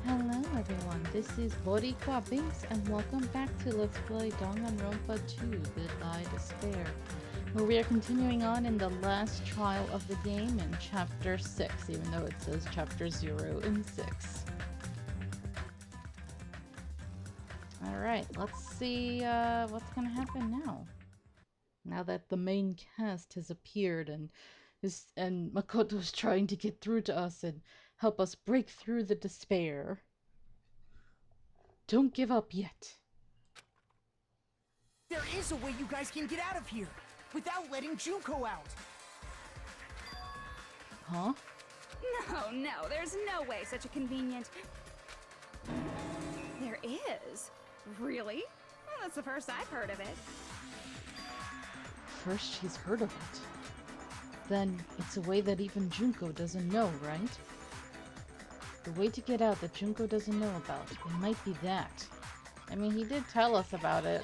Hello everyone, this is Boricua Binks and welcome back to Let's Play Danganronpa 2 Goodbye Despair, where we are continuing on in the last trial of the game in Chapter 6, even though it says Chapter 0 and 6. Alright, let's see what's gonna happen now. Now that the main cast has appeared and Makoto's trying to get through to us and help us break through the despair. Don't give up yet. There is a way you guys can get out of here without letting Junko out. Huh? No, there's no way such a convenient... There is? Really? Well, that's the first I've heard of it. First she's heard of it. Then it's a way that even Junko doesn't know, right? The way to get out that Junko doesn't know about. It might be that. I mean, he did tell us about it.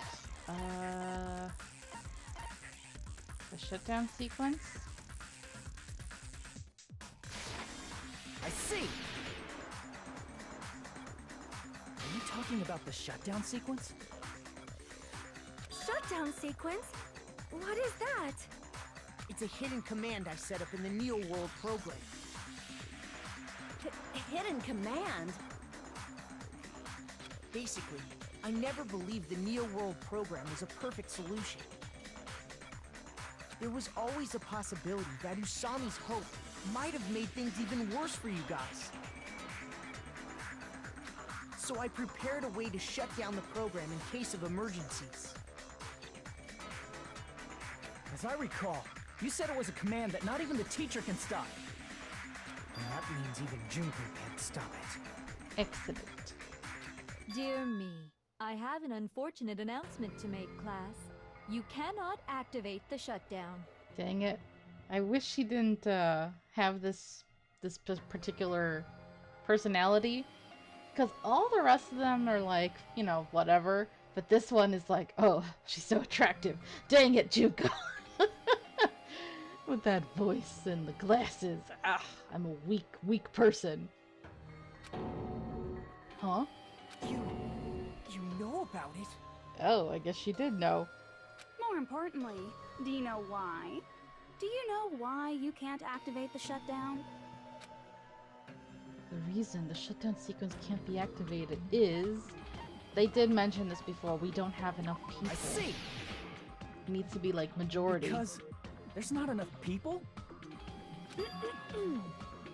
The shutdown sequence? I see! Are you talking about the shutdown sequence? Shutdown sequence? What is that? It's a hidden command I set up in the Neo World program. Hidden command? Basically, I never believed the Neo World program was a perfect solution. There was always a possibility that Usami's hope might have made things even worse for you guys. So I prepared a way to shut down the program in case of emergencies. As I recall, you said it was a command that not even the teacher can stop. And that means even Junko can't stop it. Excellent. Dear me, I have an unfortunate announcement to make, class. You cannot activate the shutdown. Dang it. I wish she didn't have this particular personality. Because all the rest of them are like, you know, whatever. But this one is like, oh, she's so attractive. Dang it, Junko. With that voice and the glasses. Ah, I'm a weak person. Huh? You know about it? Oh, I guess she did know. More importantly, do you know why? Do you know why you can't activate the shutdown? The reason the shutdown sequence can't be activated is... They did mention this before, we don't have enough people. I see! It needs to be like majority. Because there's not enough people?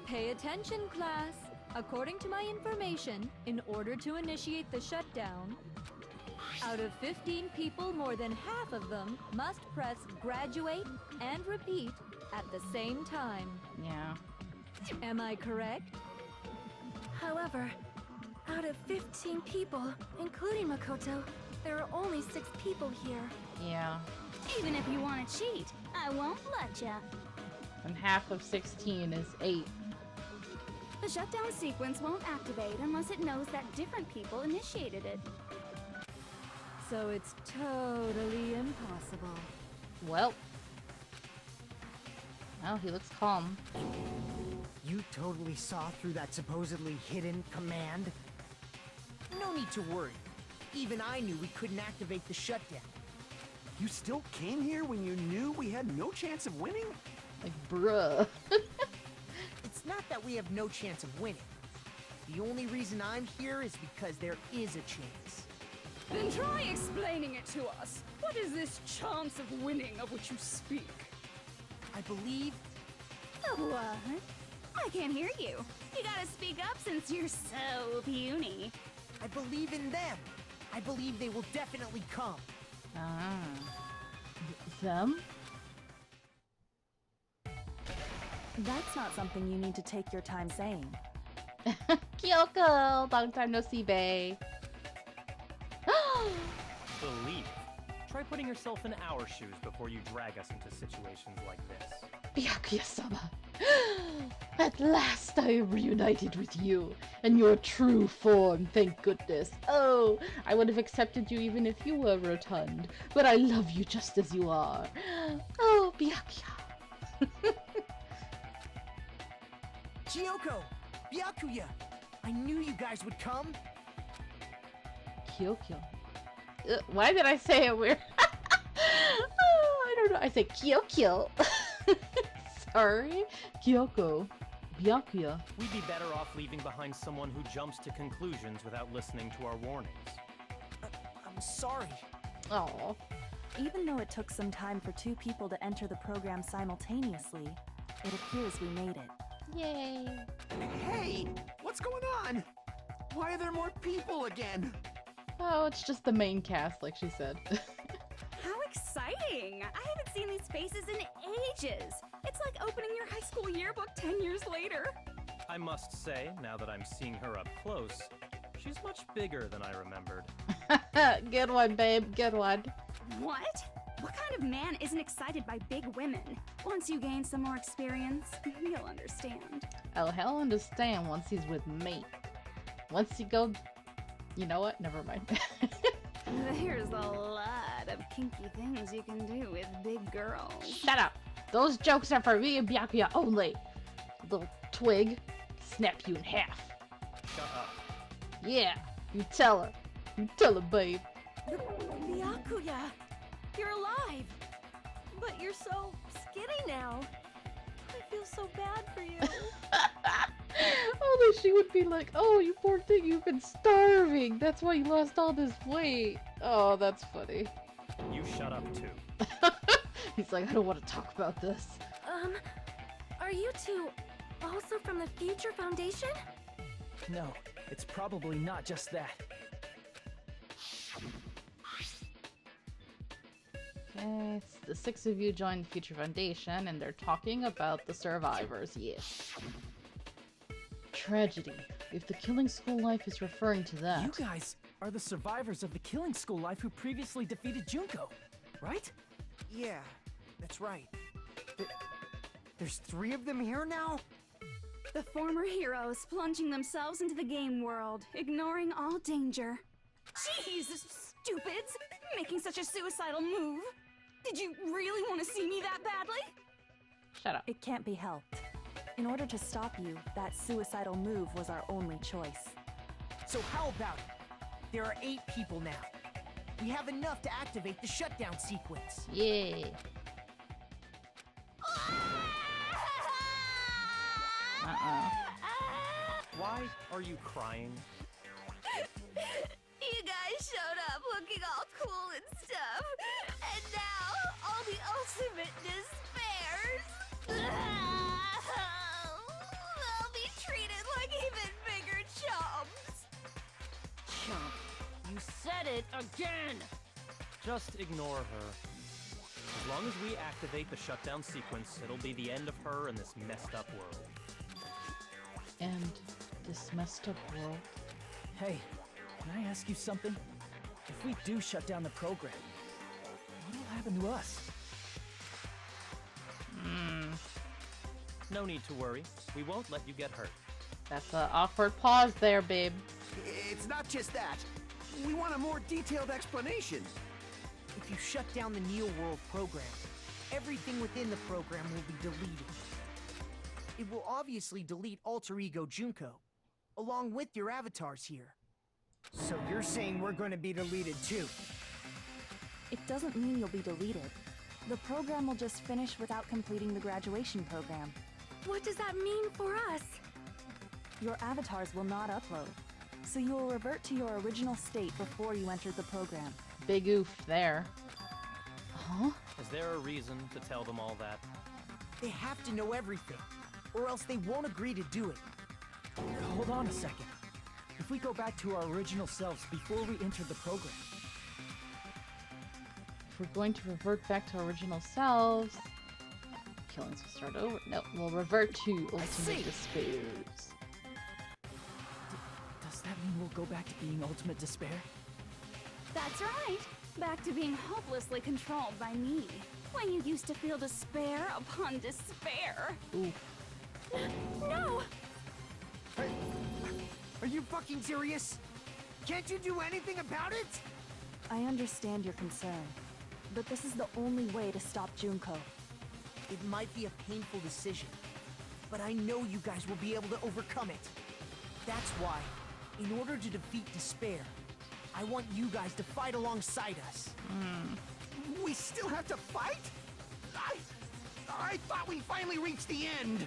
Pay attention, class. According to my information, in order to initiate the shutdown, out of 15 people, more than half of them must press graduate and repeat at the same time. Yeah. Am I correct? However, out of 15 people, including Makoto, there are only 6 people here. Yeah. Even if you want to cheat, I won't let ya. And half of 16 is 8. The shutdown sequence won't activate unless it knows that different people initiated it. So it's totally impossible. Well. Well, he looks calm. You totally saw through that supposedly hidden command? No need to worry. Even I knew we couldn't activate the shutdown. You still came here when you knew we had no chance of winning? Like, bruh. It's not that we have no chance of winning. The only reason I'm here is because there is a chance. Then try explaining it to us. What is this chance of winning of which you speak? I believe... What? I can't hear you. You gotta speak up since you're so puny. I believe in them. I believe they will definitely come. Ah. Them? That's not something you need to take your time saying. Kyoko! Long time no see, bae. Believe. Try putting yourself in our shoes before you drag us into situations like this. Byakuya-sama! At last I am reunited with you, and your true form, thank goodness. Oh, I would have accepted you even if you were rotund, but I love you just as you are. Oh, Byakuya. Kyoko! Byakuya! I knew you guys would come. Kyokyo. Why did I say it weird? Oh, I don't know. I say Kyokyo. Sorry. Kyoko. Byakuya. We'd be better off leaving behind someone who jumps to conclusions without listening to our warnings. I'm sorry. Oh. Even though it took some time for 2 people to enter the program simultaneously, it appears we made it. Yay. Hey, what's going on? Why are there more people again? Oh, it's just the main cast, like she said. How exciting! I haven't seen these faces in ages. It's like opening your high school yearbook 10 years later. I must say, now that I'm seeing her up close, she's much bigger than I remembered. Good one, babe. Good one. What? What kind of man isn't excited by big women? Once you gain some more experience, you'll understand. Oh, he'll understand once he's with me. Once you go... You know what? Never mind. There's a lot of kinky things you can do with big girls. Shut up! Those jokes are for me and Byakuya only! Little twig. Snap you in half. Shut up. Yeah, you tell her. You tell her, babe. Byakuya! You're alive! But you're so skinny now. I feel so bad for you. Although she would be like, oh, you poor thing, you've been starving. That's why you lost all this weight. Oh, that's funny. You shut up too. He's like, I don't want to talk about this. Are you two also from the Future Foundation? No, it's probably not just that. Okay, the 6 of you joined the Future Foundation, and they're talking about the survivors, yes. Tragedy. If the killing school life is referring to that. You guys are the survivors of the killing school life who previously defeated Junko, right? Yeah, that's right. There's 3 of them here now? The former heroes plunging themselves into the game world, ignoring all danger. Jeez, stupids! Making such a suicidal move. Did you really want to see me that badly? Shut up. It can't be helped. In order to stop you, that suicidal move was our only choice. So how about it? There are 8 people now. We have enough to activate the shutdown sequence. Yeah. Why are you crying? You guys showed up looking all cool and stuff, and now all the ultimate despairs. They'll be treated like even bigger chumps. Chump, you said it again! Just ignore her. As long as we activate the shutdown sequence, it'll be the end of her in this messed up world. And this messed up world. Hey, can I ask you something? If we do shut down the program, what'll happen to us? No need to worry. We won't let you get hurt. That's an awkward pause there, babe. It's not just that. We want a more detailed explanation. If you shut down the Neo World program, everything within the program will be deleted. It will obviously delete Alter Ego Junko, along with your avatars here. So you're saying we're going to be deleted too? It doesn't mean you'll be deleted. The program will just finish without completing the graduation program. What does that mean for us? Your avatars will not upload, so you will revert to your original state before you entered the program. Big oof there. Huh? Is there a reason to tell them all that? They have to know everything, or else they won't agree to do it. Hold on a second. If we go back to our original selves before we enter the program, If we're going to revert back to our original selves, killings will start over. No, we'll revert to see. ultimate despairs. does that mean we'll go back to being ultimate despair? That's right. Back to being hopelessly controlled by me. When you used to feel despair upon despair. Ooh. No! Are you fucking serious? Can't you do anything about it? I understand your concern, but this is the only way to stop Junko. It might be a painful decision, but I know you guys will be able to overcome it. That's why, in order to defeat despair, I want you guys to fight alongside us. We still have to fight? I thought we finally reached the end.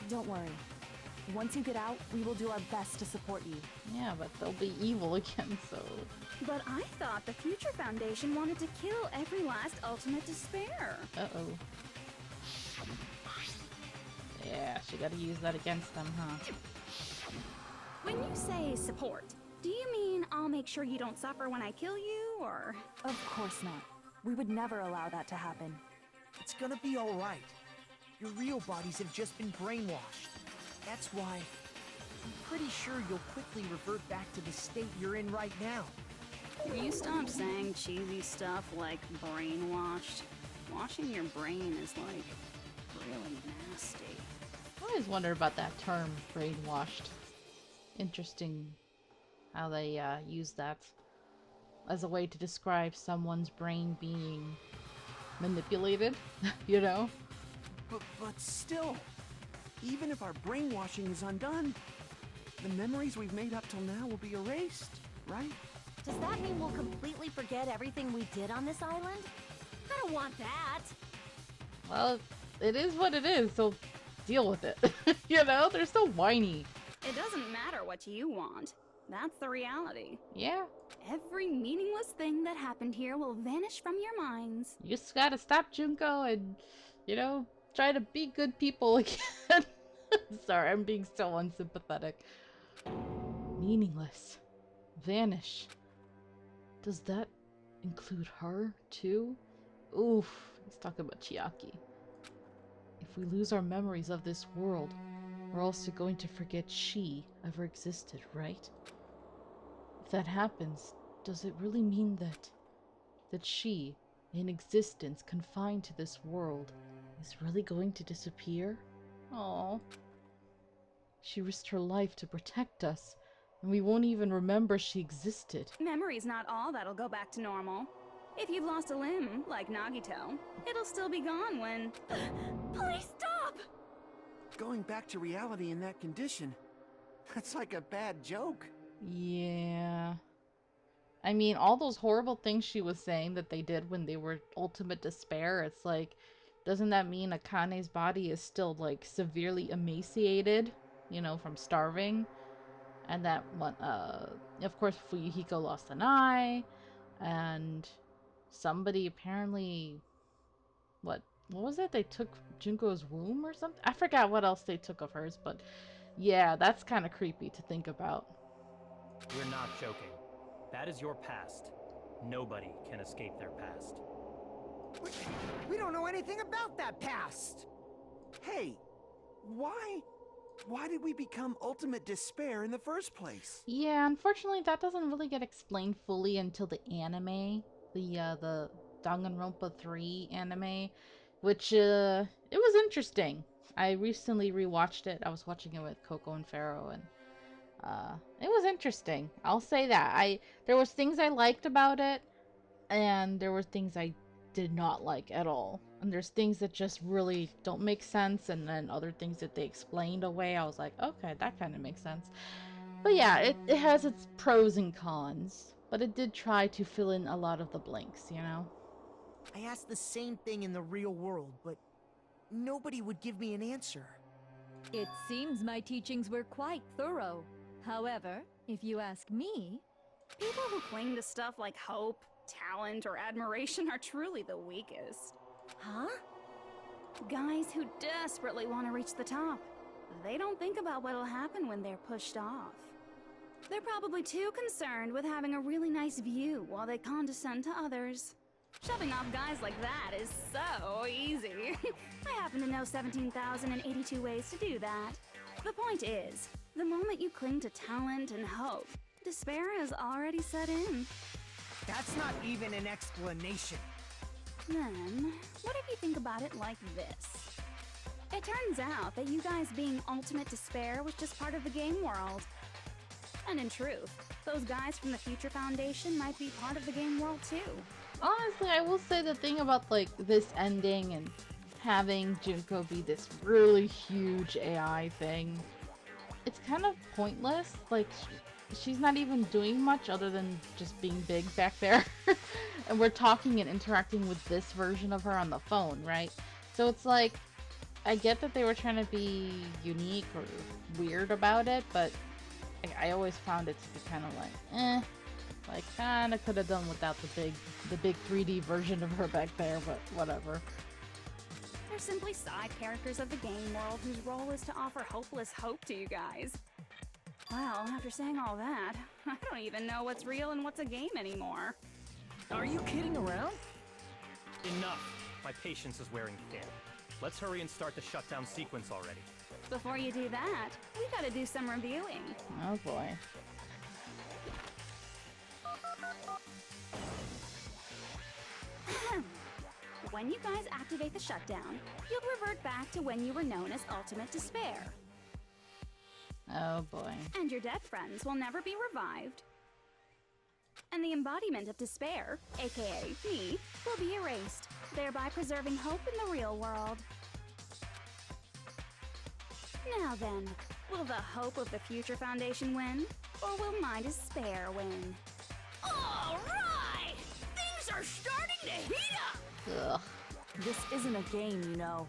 Don't worry. Once you get out, we will do our best to support you. Yeah, but they'll be evil again, so... But I thought the Future Foundation wanted to kill every last ultimate despair. Uh-oh. Yeah, she gotta use that against them, huh? When you say support, do you mean I'll make sure you don't suffer when I kill you, or...? Of course not. We would never allow that to happen. It's gonna be alright. Your real bodies have just been brainwashed. That's why I'm pretty sure you'll quickly revert back to the state you're in right now. You stop saying cheesy stuff like brainwashed. Washing your brain is like really nasty. I always wonder about that term, brainwashed. Interesting how they use that as a way to describe someone's brain being manipulated, you know? But still, even if our brainwashing is undone, the memories we've made up till now will be erased, right? Does that mean we'll completely forget everything we did on this island? I don't want that. Well, it is what it is, so deal with it. You know, they're so whiny. It doesn't matter what you want. That's the reality. Yeah. Every meaningless thing that happened here will vanish from your minds. You just gotta stop Junko and, you know, try to be good people again. Sorry, I'm being so unsympathetic. Meaningless. Vanish. Does that include her, too? Oof. Let's talk about Chiaki. If we lose our memories of this world, we're also going to forget she ever existed, right? If that happens, does it really mean that she, in existence confined to this world, is really going to disappear? Aww. She risked her life to protect us, and we won't even remember she existed. Memory's not all that'll go back to normal. If you've lost a limb, like Nagito, it'll still be gone when... Please stop! Going back to reality in that condition, that's like a bad joke. Yeah. I mean, all those horrible things she was saying that they did when they were ultimate despair, it's like, doesn't that mean Akane's body is still, like, severely emaciated, you know, from starving? And that one, of course, Fuyuhiko lost an eye, and somebody apparently, what was it? They took Junko's womb or something? I forgot what else they took of hers, but yeah, that's kind of creepy to think about. We're not joking. That is your past. Nobody can escape their past. We don't know anything about that past! Hey, why did we become ultimate despair in the first place? Yeah, unfortunately that doesn't really get explained fully until the anime, the Danganronpa 3 anime, which it was interesting. I recently rewatched it. I was watching it with Coco and Pharaoh, and it was interesting. I'll say that. There was things I liked about it, and there were things I did not like at all. And there's things that just really don't make sense, and then other things that they explained away. I was like, okay, that kind of makes sense. But yeah, it has its pros and cons, but it did try to fill in a lot of the blanks, you know? I asked the same thing in the real world, but nobody would give me an answer. It seems my teachings were quite thorough. However, if you ask me... People who cling to stuff like hope, talent, or admiration are truly the weakest. Huh? Guys who desperately want to reach the top. They don't think about what'll happen when they're pushed off. They're probably too concerned with having a really nice view while they condescend to others. Shoving off guys like that is so easy. I happen to know 17,082 ways to do that. The point is, the moment you cling to talent and hope, despair has already set in. That's not even an explanation. Then, what if you think about it like this? It turns out that you guys being ultimate despair was just part of the game world. And in truth, those guys from the Future Foundation might be part of the game world too. Honestly, I will say the thing about, like, this ending and having Junko be this really huge AI thing, it's kind of pointless. Like, she's not even doing much other than just being big back there. And we're talking and interacting with this version of her on the phone, right? So it's like, I get that they were trying to be unique or weird about it, but I always found it to be kind of like, eh. Like, kinda could have done without the big 3D version of her back there, but whatever. They're simply side characters of the game world whose role is to offer hopeless hope to you guys. Well, after saying all that, I don't even know what's real and what's a game anymore. Are you kidding around? Enough. My patience is wearing thin. Let's hurry and start the shutdown sequence already. Before you do that, we gotta do some reviewing. Oh boy. When you guys activate the shutdown, you'll revert back to when you were known as Ultimate Despair. Oh boy. And your dead friends will never be revived. And the embodiment of despair, aka me, will be erased, thereby preserving hope in the real world. Now then, will the hope of the Future Foundation win? Or will my despair win? Alright! Things are starting to heat up! Ugh. This isn't a game, you know.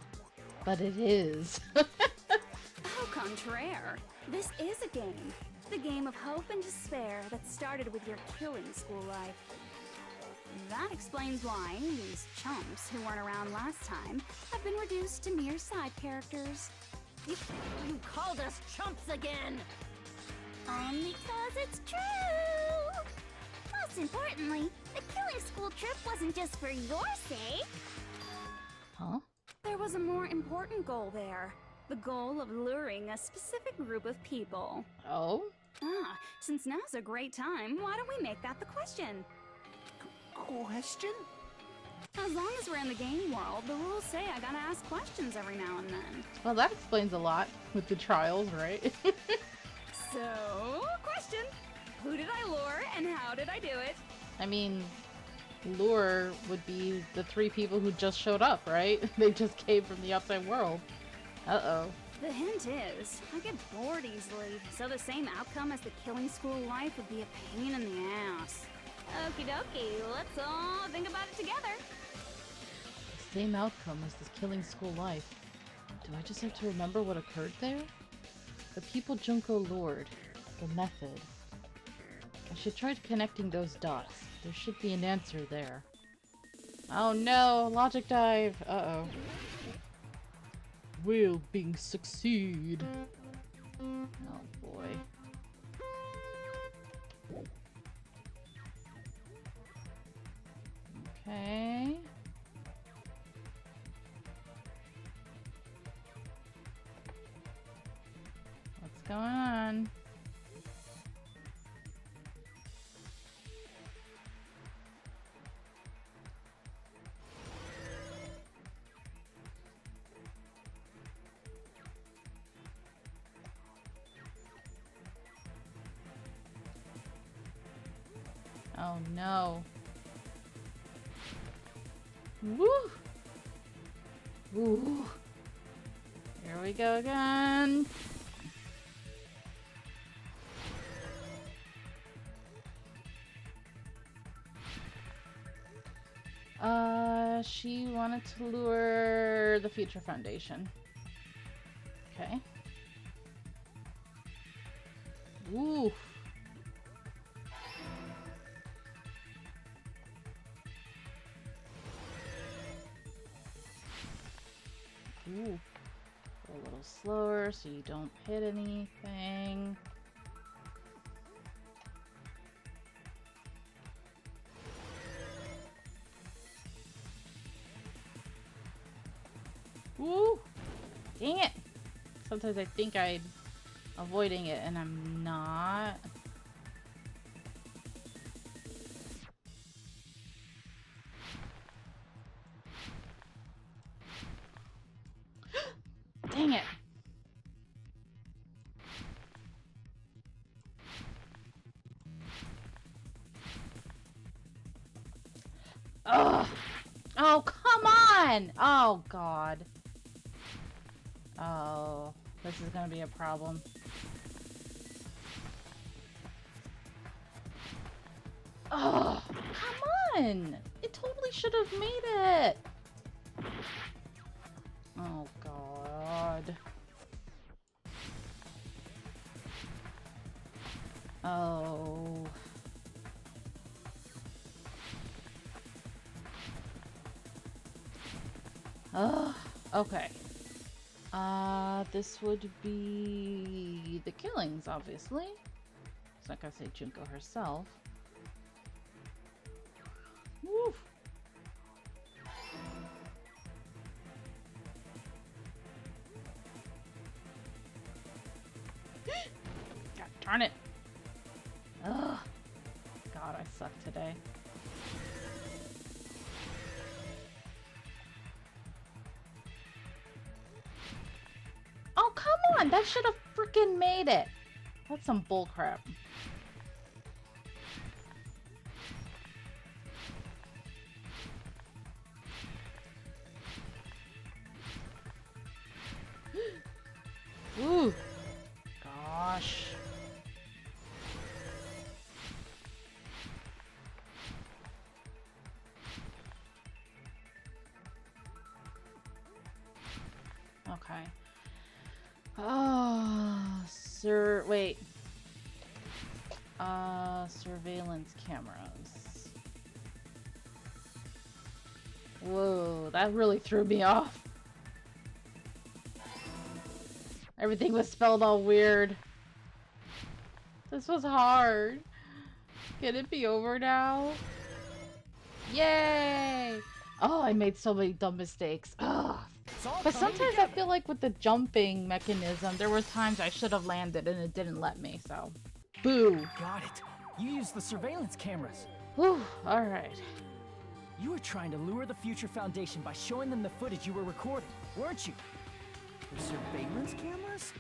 But it is. Au contraire, this is a game. The game of hope and despair that started with your killing school life. That explains why these chumps who weren't around last time have been reduced to mere side characters. You called us chumps again! Because it's true! Most importantly, the killing school trip wasn't just for your sake. Huh? There was a more important goal there. The goal of luring a specific group of people. Oh? Since now's a great time, why don't we make that the question? Question? As long as we're in the game world, the rules say I gotta ask questions every now and then. Well, that explains a lot with the trials, right? So, question. Who did I lure and how did I do it? I mean, lure would be the 3 people who just showed up, right? They just came from the outside world. Uh-oh. The hint is, I get bored easily, so the same outcome as the killing school life would be a pain in the ass. Okie dokie, let's all think about it together. Same outcome as this killing school life. Do I just have to remember what occurred there? The people Junko lured. The method. I should try connecting those dots. There should be an answer there. Oh no! Logic dive! Uh-oh. Will Bing succeed? Oh boy. Okay. What's going on? Oh no. Woo! Woo! Here we go again. She wanted to lure the Future Foundation. Okay. Ooh. Ooh. Go a little slower so you don't hit anything. Woo! Dang it! Sometimes I think I'm avoiding it and I'm not. Dang it! Ugh! Oh, come on! Oh, God. Oh, this is gonna be a problem. Oh, come on! It totally should have made it! Oh, God. Oh. Okay. This would be the killings, obviously. It's not gonna say Junko herself. Woo! God darn it! Ugh. God, I suck today. Oh, come on! That should have freaking made it! That's some bullcrap. Ooh! Gosh. Okay. Oh, wait. Surveillance cameras. Whoa, that really threw me off. Everything was spelled all weird. This was hard. Can it be over now? Yay! Oh, I made so many dumb mistakes. Ugh. But sometimes I feel like with the jumping mechanism, there were times I should have landed and it didn't let me, so. Boo! Got it. You used the surveillance cameras. Whew, alright. You were trying to lure the Future Foundation by showing them the footage you were recording, weren't you? The surveillance cameras?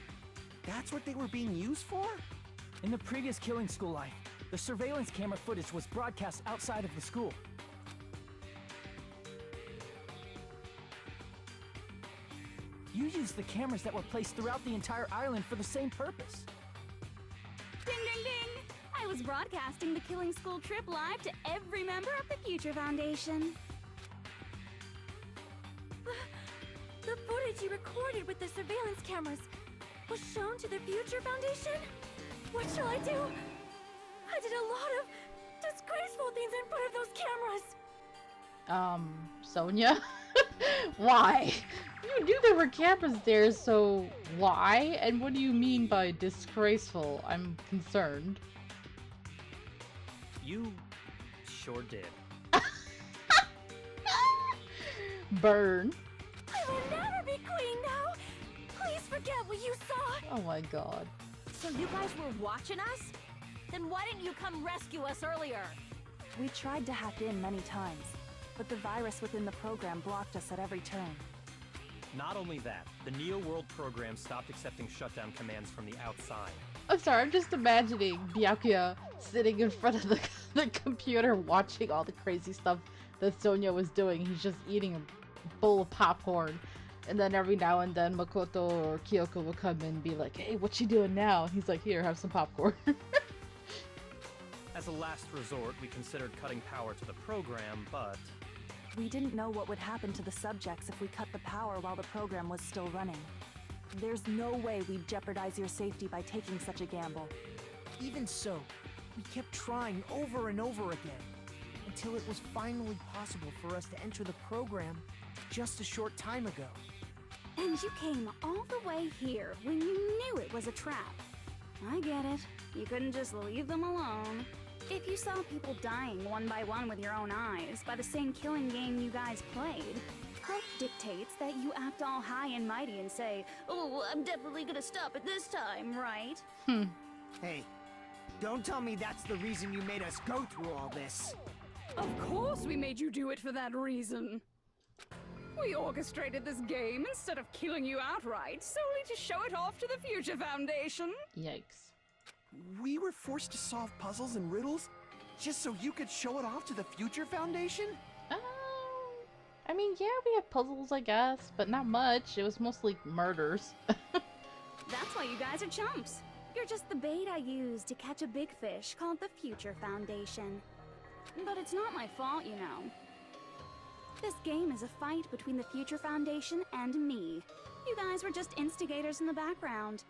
That's what they were being used for? In the previous Killing School life, the surveillance camera footage was broadcast outside of the school. You used the cameras that were placed throughout the entire island for the same purpose. Ding ding ding! I was broadcasting the Killing School trip live to every member of the Future Foundation. The footage you recorded with the surveillance cameras was shown to the Future Foundation? What shall I do? I did a lot of disgraceful things in front of those cameras. Sonia? Why? You knew there were cameras there, so why? And what do you mean by disgraceful? I'm concerned. You sure did. Burn. I will never be queen now. Please forget what you saw. Oh my god. So you guys were watching us? Then why didn't you come rescue us earlier? We tried to hack in many times, but the virus within the program blocked us at every turn. Not only that, the Neo World program stopped accepting shutdown commands from the outside. I'm sorry, I'm just imagining Byakuya sitting in front of the computer watching all the crazy stuff that Sonia was doing. He's just eating a bowl of popcorn. And then every now and then Makoto or Kyoko will come in and be like, hey, what you doing now? And he's like, here, have some popcorn. As a last resort, we considered cutting power to the program, but... We didn't know what would happen to the subjects if we cut the power while the program was still running. There's no way we'd jeopardize your safety by taking such a gamble. Even so, we kept trying over and over again, until it was finally possible for us to enter the program just a short time ago. And you came all the way here when you knew it was a trap. I get it. You couldn't just leave them alone. If you saw people dying one by one with your own eyes by the same killing game you guys played, hope dictates that you act all high and mighty and say, oh, I'm definitely gonna stop it this time, right? Hey, don't tell me that's the reason you made us go through all this. Of course we made you do it for that reason. We orchestrated this game instead of killing you outright, solely to show it off to the Future Foundation. Yikes. We were forced to solve puzzles and riddles just so you could show it off to the Future Foundation? I mean, yeah, we have puzzles, I guess, but not much. It was mostly murders. That's why you guys are chumps. You're just the bait I used to catch a big fish called the Future Foundation. But it's not my fault, you know. This game is a fight between the Future Foundation and me. You guys were just instigators in the background.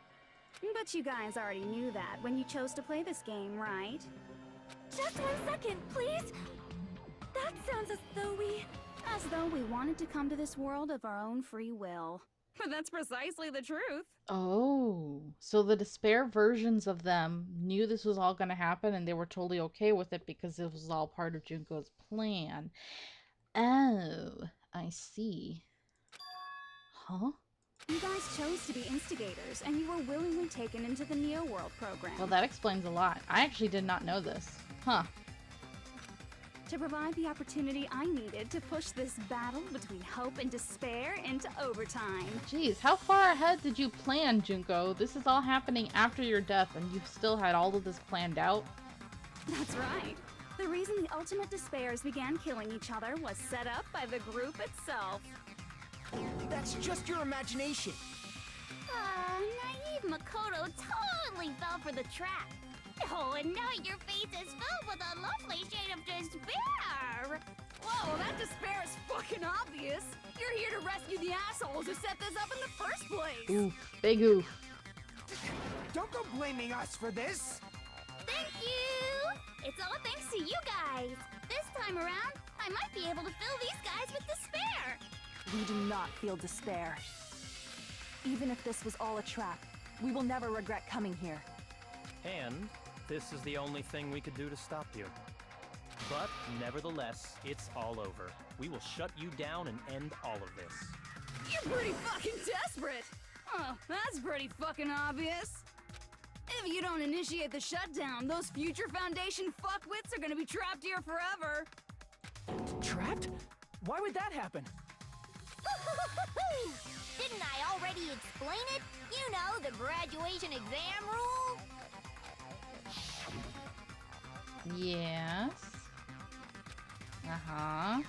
But you guys already knew that when you chose to play this game, right? Just 1 second, please! That sounds as though we... As though we wanted to come to this world of our own free will. But that's precisely the truth. Oh, so the despair versions of them knew this was all going to happen and they were totally okay with it because it was all part of Junko's plan. Oh, I see. Huh? You guys chose to be instigators, and you were willingly taken into the Neo World program. Well, that explains a lot. I actually did not know this. Huh. To provide the opportunity I needed to push this battle between hope and despair into overtime. Jeez, how far ahead did you plan, Junko? This is all happening after your death, and you still had all of this planned out? That's right. The reason the Ultimate Despairs began killing each other was set up by the group itself. That's just your imagination. Naive Makoto totally fell for the trap. Oh, and now your face is filled with a lovely shade of despair. Whoa, that despair is fucking obvious. You're here to rescue the assholes who set this up in the first place. Oof, big oof. Don't go blaming us for this. Thank you. It's all thanks to you guys. This time around, I might be able to fill these guys with despair. We do not feel despair. Even if this was all a trap, we will never regret coming here. And this is the only thing we could do to stop you. But nevertheless, it's all over. We will shut you down and end all of this. You're pretty fucking desperate. Oh, that's pretty fucking obvious. If you don't initiate the shutdown, those Future Foundation fuckwits are gonna be trapped here forever. Trapped? Why would that happen? Didn't I already explain it? You know, the graduation exam rule? Yes. Uh-huh.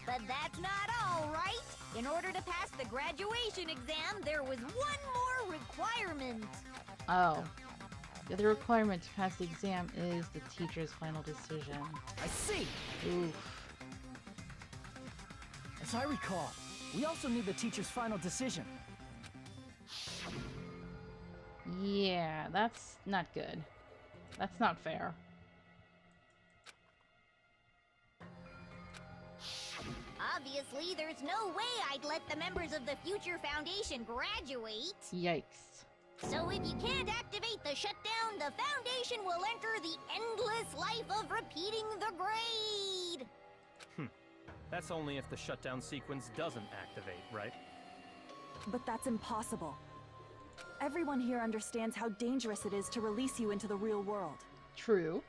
But that's not all, right? In order to pass the graduation exam, there was one more requirement. Oh. The other requirement to pass the exam is the teacher's final decision. I see! Oof. As I recall, we also need the teacher's final decision. Yeah, that's not good. That's not fair. Obviously, there's no way I'd let the members of the Future Foundation graduate. Yikes. So if you can't activate the shutdown, the Foundation will enter the endless life of repeating the grade. That's only if the shutdown sequence doesn't activate, right? But that's impossible. Everyone here understands how dangerous it is to release you into the real world. True.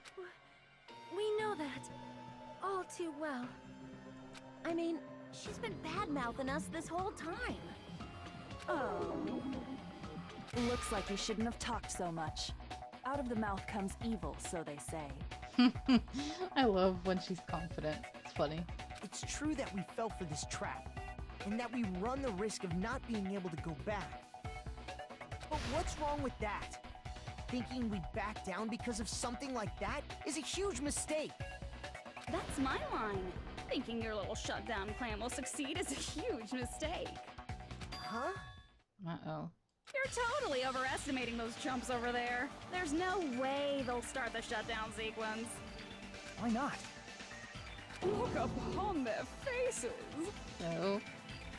We know that. All too well. I mean, she's been bad-mouthing us this whole time. Oh. Looks like you shouldn't have talked so much. Out of the mouth comes evil, so they say. I love when she's confident. It's funny. It's true that we fell for this trap, and that we run the risk of not being able to go back. But what's wrong with that? Thinking we'd back down because of something like that is a huge mistake. That's my line. Thinking your little shutdown plan will succeed is a huge mistake. Huh? Uh-oh. You're totally overestimating those chumps over there. There's no way they'll start the shutdown sequence. Why not? Look upon their faces. So,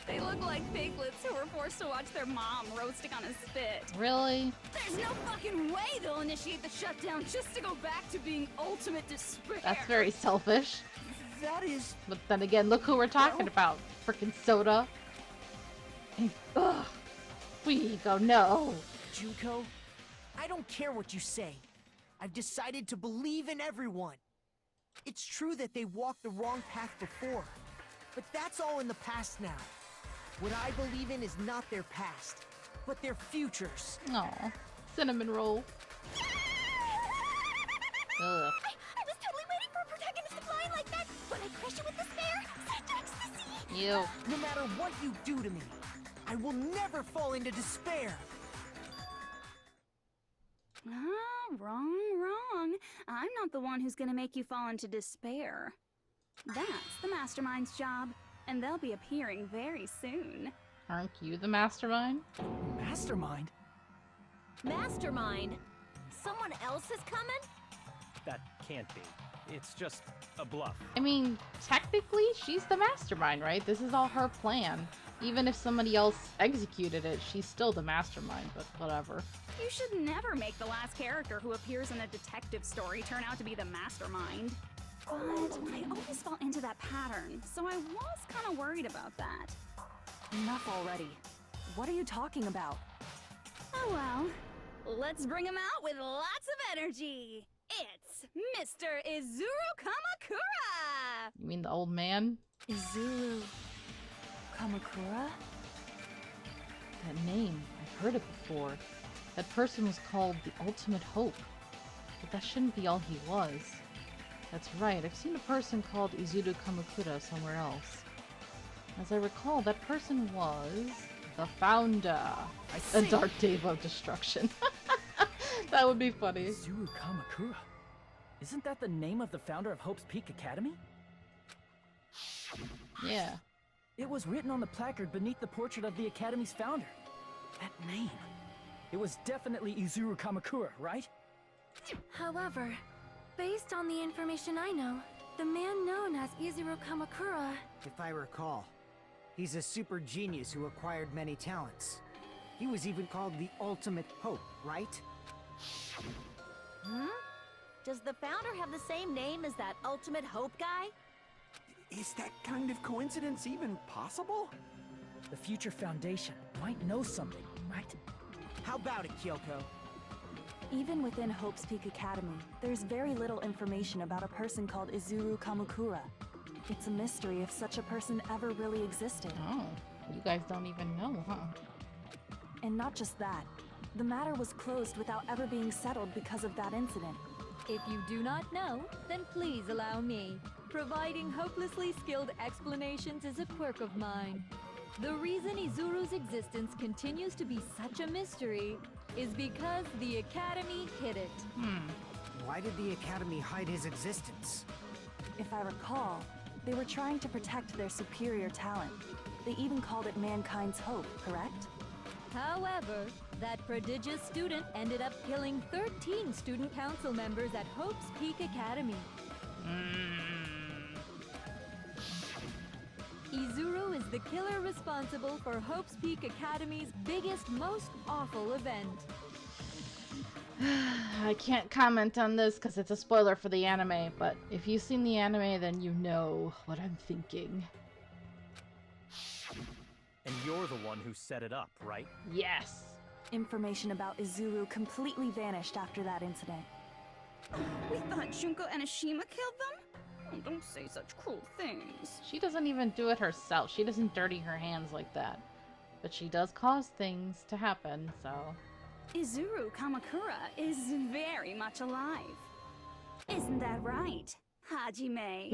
They look like piglets who were forced to watch their mom roasting on a spit. really? There's no fucking way they'll initiate the shutdown just to go back to being ultimate despair. That's very selfish. That is... But then again, look who we're talking about. Frickin' Soda. Ugh. We go, no. Junko, I don't care what you say. I've decided to believe in everyone. It's true that they walked the wrong path before, but that's all in the past now. What I believe in is not their past, but their futures. Aw. Cinnamon roll. Ugh. I was totally waiting for a protagonist to fly like that. When I crush you with despair, such ecstasy. Ew. No matter what you do to me, I will never fall into despair. Ah, wrong. I'm not the one who's gonna make you fall into despair. That's the mastermind's job, and they'll be appearing very soon. Aren't you the mastermind? Mastermind? Mastermind? Someone else is coming? That can't be. It's just a bluff. I mean, technically, she's the mastermind, right? This is all her plan. Even if somebody else executed it, she's still the mastermind, but whatever. You should never make the last character who appears in a detective story turn out to be the mastermind. But I always fall into that pattern, so I was kind of worried about that. Enough already. What are you talking about? Oh well, let's bring him out with lots of energy. It's Mr. Izuru Kamukura! You mean the old man? Izuru Kamukura? That name, I've heard it before. That person was called the Ultimate Hope. But that shouldn't be all he was. That's right, I've seen a person called Izuru Kamukura somewhere else. As I recall, that person was the founder. A dark Deva of destruction. That would be funny. Izuru Kamukura? Isn't that the name of the founder of Hope's Peak Academy? Yeah. It was written on the placard beneath the portrait of the Academy's founder. That name. It was definitely Izuru Kamukura, right? However, based on the information I know, the man known as Izuru Kamukura... If I recall, he's a super genius who acquired many talents. He was even called the Ultimate Hope, right? Does the founder have the same name as that Ultimate Hope guy? Is that kind of coincidence even possible? The Future Foundation might know something, right? How about it, Kyoko? Even within Hope's Peak Academy, there's very little information about a person called Izuru Kamukura. It's a mystery if such a person ever really existed. Oh, you guys don't even know, huh? And not just that. The matter was closed without ever being settled because of that incident. If you do not know, then please allow me. Providing hopelessly skilled explanations is a quirk of mine. The reason Izuru's existence continues to be such a mystery is because the Academy hid it. Why did the Academy hide his existence? If I recall, they were trying to protect their superior talent. They even called it mankind's hope, correct? However, that prodigious student ended up killing 13 student council members at Hope's Peak Academy. Izuru is the killer responsible for Hope's Peak Academy's biggest, most awful event. I can't comment on this because it's a spoiler for the anime, but if you've seen the anime, then you know what I'm thinking. And you're the one who set it up, right? Yes. Information about Izuru completely vanished after that incident. We thought Junko and Ashima killed them? Oh, don't say such cruel things. She doesn't even do it herself. She doesn't dirty her hands like that. But she does cause things to happen, so... Izuru Kamukura is very much alive. Isn't that right, Hajime?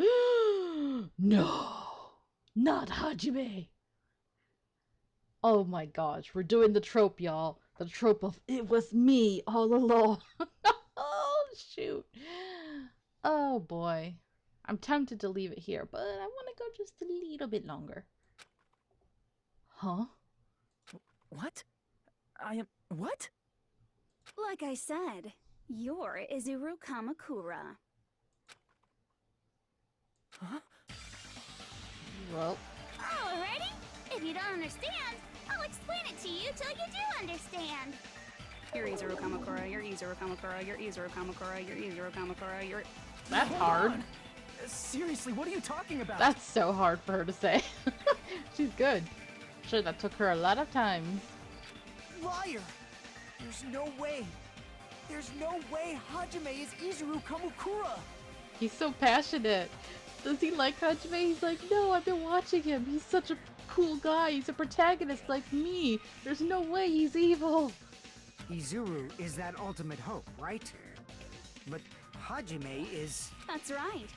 No! Not Hajime! Oh my gosh, we're doing the trope, y'all. The trope of it was me all along. Oh, shoot. Oh boy. I'm tempted to leave it here, but I want to go just a little bit longer. Huh? What? I am... what? Like I said, you're Izuru Kamukura. Huh? Well... Alrighty? If you don't understand, I'll explain it to you till you do understand. You're Izuru Kamukura, you're Izuru Kamukura, you're Izuru Kamukura, you're Izuru Kamukura, you're... That's hard. Seriously, what are you talking about? That's so hard for her to say. She's good. Sure, that took her a lot of times. Liar! There's no way! There's no way Hajime is Izuru Kamukura! He's so passionate. Does he like Hajime? He's like, no, I've been watching him. He's such a cool guy. He's a protagonist like me. There's no way he's evil. Izuru is that ultimate hope, right? But Hajime is... That's right.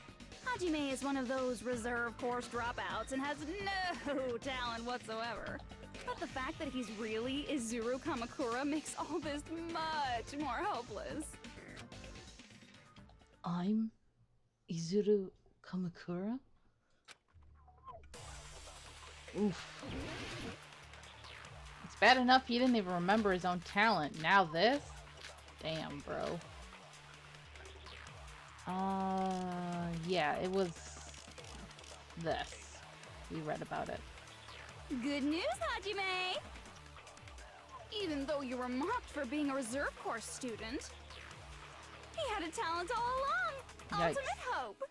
Hajime is one of those reserve course dropouts and has no talent whatsoever. But the fact that he's really Izuru Kamukura makes all this much more hopeless. I'm Izuru Kamukura? Oof. It's bad enough he didn't even remember his own talent. Now this? Damn, bro. Yeah, it was this. We read about it. Good news, Hajime! Even though you were mocked for being a reserve corps student, he had a talent all along! Yikes. Ultimate hope!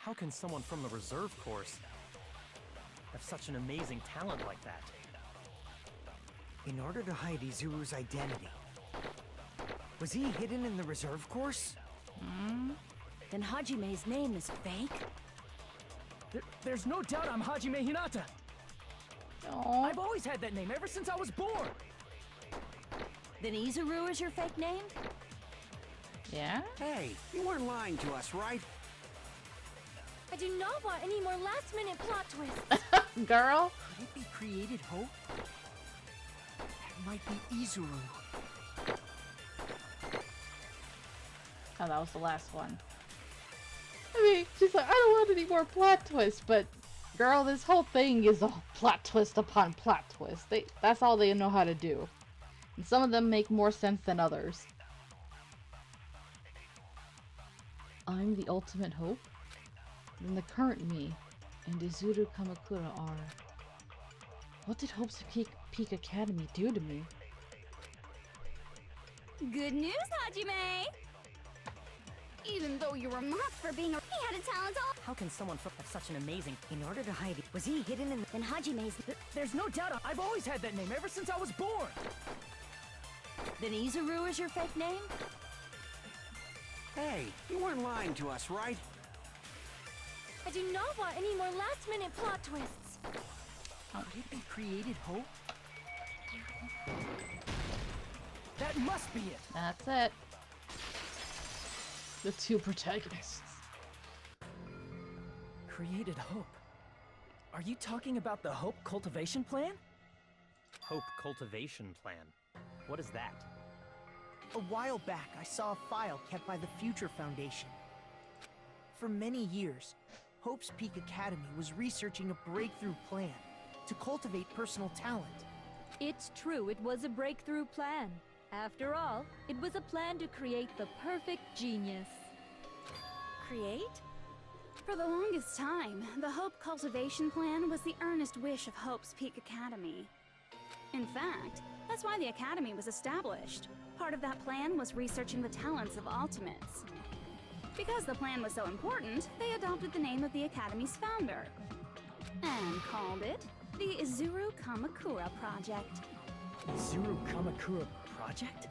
How can someone from the reserve course have such an amazing talent like that? In order to hide Izuru's identity, was he hidden in the reserve course? Then Hajime's name is fake? There's no doubt I'm Hajime Hinata. Aww. I've always had that name ever since I was born. Then Izuru is your fake name? Yeah? Hey, you weren't lying to us, right? I do not want any more last-minute plot twists. Girl? Could it be created hope? That might be Izuru. Oh, that was the last one. I mean, she's like, I don't want any more plot twists, but girl, this whole thing is a plot twist upon plot twist. That's all they know how to do. And some of them make more sense than others. I'm the ultimate hope? Then the current me and Izuru Kamukura are... What did Hope's Peak Academy do to me? Good news, Hajime! Even though you were mocked for being a... He had a talent all... How can someone have such an amazing... In order to hide it, was he hidden in... Then Hajime's... There's no doubt I've always had that name ever since I was born. Then Izuru is your fake name? Hey, you weren't lying to us, right? I do not want any more last-minute plot twists. Could it be created hope? That must be it. That's it. The two protagonists. Created hope. Are you talking about the Hope Cultivation Plan? Hope cultivation plan. What is that? A while back, I saw a file kept by the Future Foundation. For many years, Hope's Peak Academy was researching a breakthrough plan to cultivate personal talent. It's true, it was a breakthrough plan. After all, it was a plan to create the perfect genius. Create? For the longest time, the Hope Cultivation Plan was the earnest wish of Hope's Peak Academy. In fact, that's why the Academy was established. Part of that plan was researching the talents of Ultimates. Because the plan was so important, they adopted the name of the Academy's founder and called it the Izuru Kamukura Project. Izuru Kamukura Project?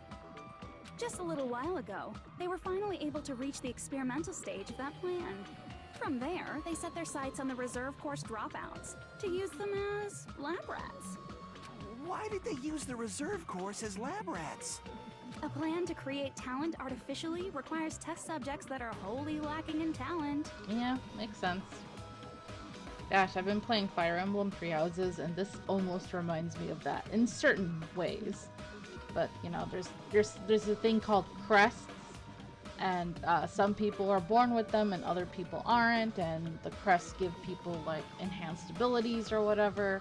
Just a little while ago, they were finally able to reach the experimental stage of that plan. From there, they set their sights on the reserve course dropouts to use them as lab rats. Why did they use the reserve course as lab rats? A plan to create talent artificially requires test subjects that are wholly lacking in talent. Yeah, makes sense. Gosh, I've been playing Fire Emblem Three Houses, and this almost reminds me of that in certain ways. But you know, there's a thing called crests, and some people are born with them, and other people aren't. And the crests give people like enhanced abilities or whatever.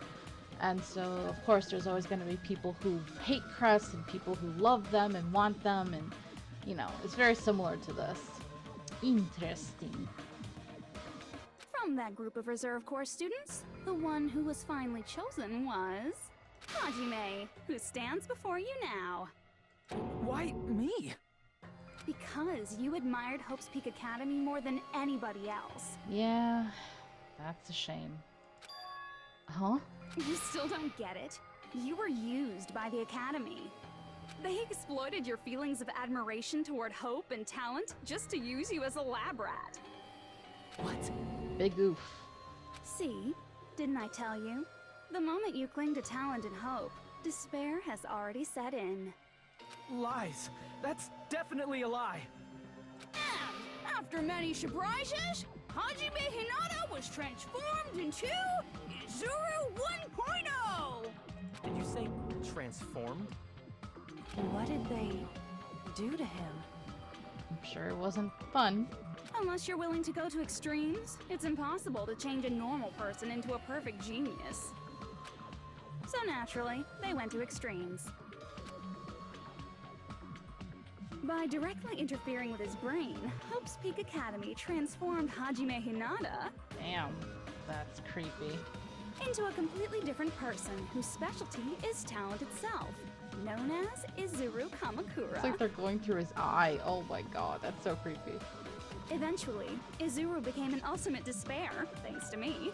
And so, of course, there's always going to be people who hate crests and people who love them and want them, and you know, it's very similar to this. Interesting. From that group of reserve corps students, the one who was finally chosen was Hajime, who stands before you now. Why me? Because you admired Hope's Peak Academy more than anybody else. Yeah, that's a shame. Huh? You still don't get it? You were used by the Academy. They exploited your feelings of admiration toward hope and talent just to use you as a lab rat. What? Big oof. See? Didn't I tell you? The moment you cling to talent and hope, despair has already set in. Lies. That's definitely a lie. And after many surprises, Hajime Hinata was transformed into Izuru 1.0! you say transformed? What did they do to him? I'm sure it wasn't fun. Unless you're willing to go to extremes, it's impossible to change a normal person into a perfect genius. So naturally, they went to extremes. By directly interfering with his brain, Hope's Peak Academy transformed Hajime Hinata Damn, that's creepy. into a completely different person whose specialty is talent itself, known as Izuru Kamukura. It's like they're going through his eye. Oh my god, that's so creepy. Eventually, Izuru became an ultimate despair, thanks to me.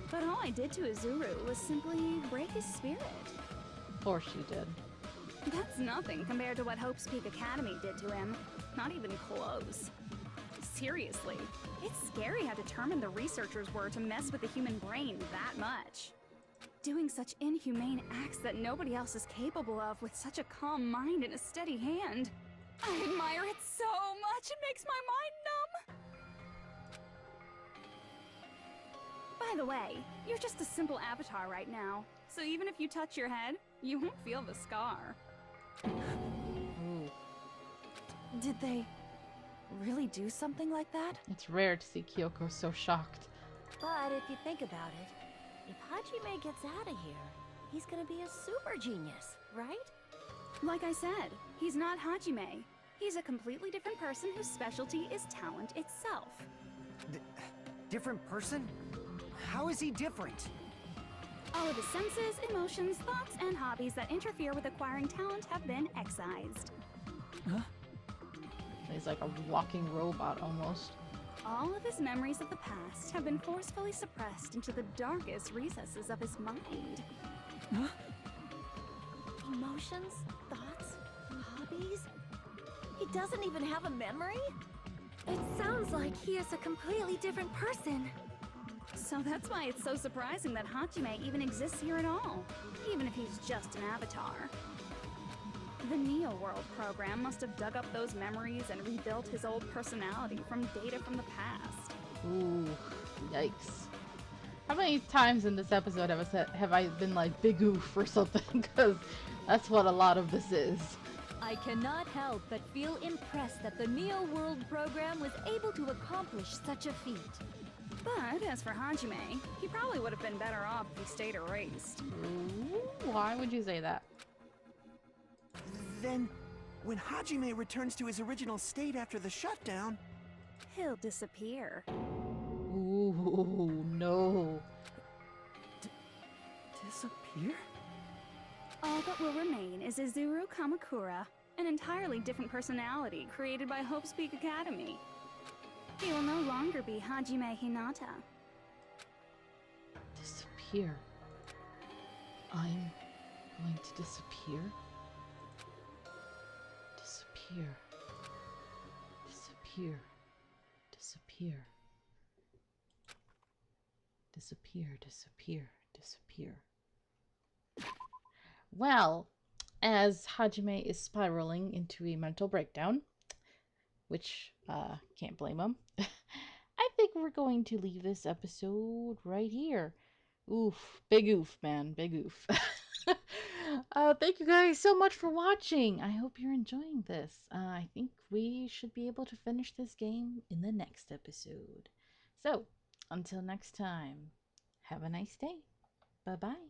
But all I did to Izuru was simply break his spirit. Of course she did. That's nothing compared to what Hope's Peak Academy did to him. Not even close. Seriously, it's scary how determined the researchers were to mess with the human brain that much. Doing such inhumane acts that nobody else is capable of with such a calm mind and a steady hand. I admire it so much, it makes my mind numb. By the way, you're just a simple avatar right now, so even if you touch your head, you won't feel the scar. Ooh. Did they really do something like that? It's rare to see Kyoko so shocked. But if you think about it, if Hajime gets out of here, he's gonna be a super genius, right? Like I said, he's not Hajime. He's a completely different person whose specialty is talent itself. Different person? How is he different? All of his senses, emotions, thoughts, and hobbies that interfere with acquiring talent have been excised. He's like a walking robot almost. All of his memories of the past have been forcefully suppressed into the darkest recesses of his mind. Emotions, thoughts, hobbies? He doesn't even have a memory? It sounds like he is a completely different person. So that's why it's so surprising that Hajime even exists here at all, even if he's just an avatar. The Neo World program must have dug up those memories and rebuilt his old personality from data from the past. Ooh, yikes. How many times in this episode have I been like big oof or something? Because that's what a lot of this is. I cannot help but feel impressed that the Neo World program was able to accomplish such a feat. But as for Hajime, he probably would have been better off if he stayed erased. Ooh, why would you say that? Then, when Hajime returns to his original state after the shutdown... He'll disappear. Ooh, no. Disappear? All that will remain is Izuru Kamukura, an entirely different personality created by Hope's Peak Academy. He will no longer be Hajime Hinata. Disappear. I'm going to disappear? Disappear. Disappear. Disappear. Disappear, disappear, disappear. Well, as Hajime is spiraling into a mental breakdown, which, can't blame him, I think we're going to leave this episode right here. Oof, big oof, man, big oof. Thank you guys so much for watching. I hope you're enjoying this. I think we should be able to finish this game in the next episode. So, until next time, have a nice day. Bye-bye.